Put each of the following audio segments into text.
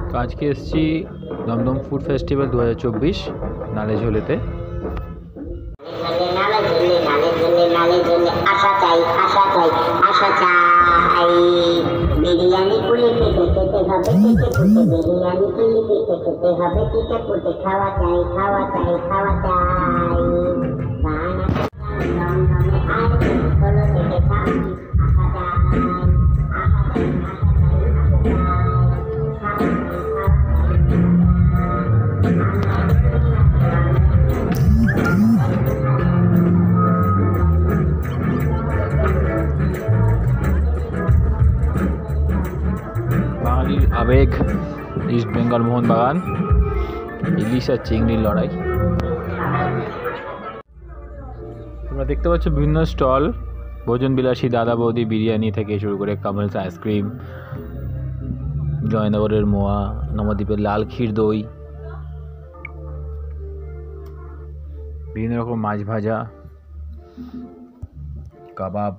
তো আজকে এসেছি দমদম ফুড ফেস্টিভ্যাল 2024 নালেঝোলেতে। বিরিয়ানি পুলি পেটে খেতে হবে, বিরিয়ানি পুলি পেটে খেতে হবে, পুটে খাওয়া চাই, খাওয়া চাই, খাওয়া চাই। হলো থেকে খাই, আসা বাঙালির আবেগ ইস্ট বেঙ্গল মোহনবাগান, ইলিশ আর চিংড়ির লড়াই। তোমরা দেখতে পাচ্ছ বিভিন্ন স্টল, ভোজন বিলাসী, দাদা বৌদি বিরিয়ানি থেকে শুরু করে কামালস আইসক্রিম, জয়নগরের মোয়া, নবদ্বীপের লাল ক্ষীর দই, বিভিন্ন রকম মাছ ভাজা, কাবাব।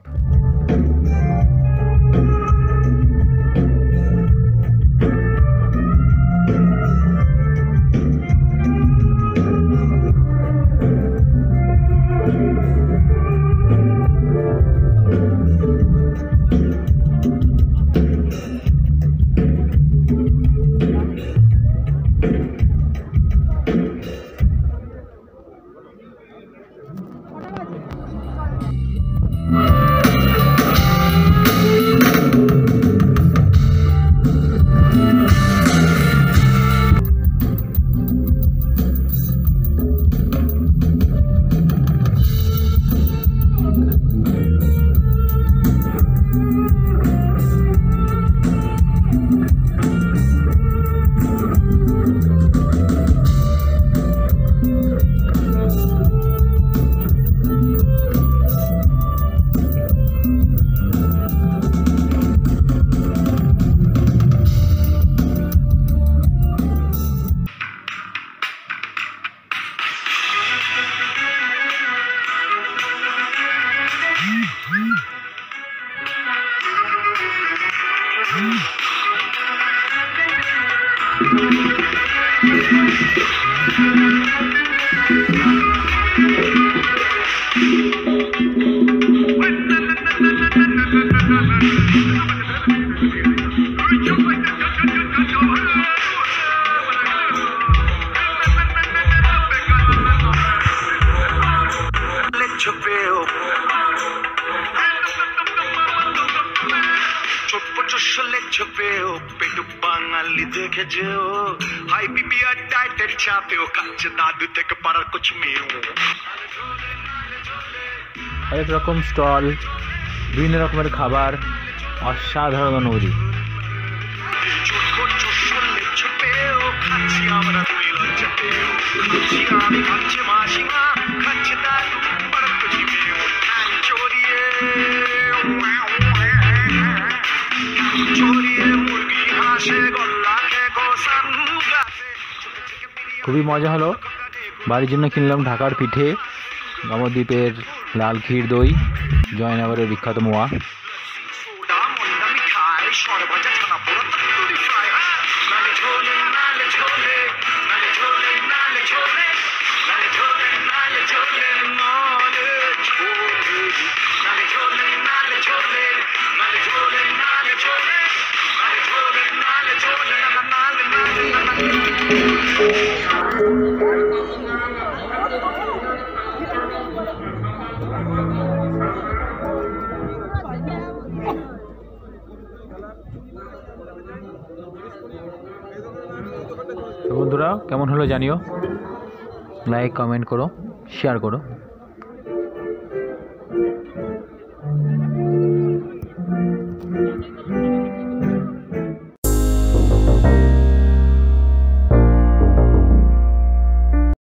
বাঙালি দেখে যেও হাই বিপি আর ডায়েটের চাপেও কাছে দাদু থেকে পারার কুছ মেও। অনেক রকম স্টল, বিভিন্ন রকমের খাবার, অসাধারণ অনুভূতি। খাচ্ছি আমরা তুই লজ্জা পেও, খাচ্ছি আমি, খাচ্ছে মাসিমা, খাচ্ছে দাদু পারার কুছ মেও। চড়িয়ে চড়িয়ে মুরগি হাসে গল্লা খেকো সানগ্লাসে। খুবই মজা হলো। বাড়ির জন্য কিনলাম ঢাকার পিঠে, নবদ্বীপের লাল ক্ষীর দই, জয়নগরের বিখ্যাত মোয়া। তো বন্ধুরা, কেমন হলো জানিও, লাইক কমেন্ট করো, শেয়ার করো।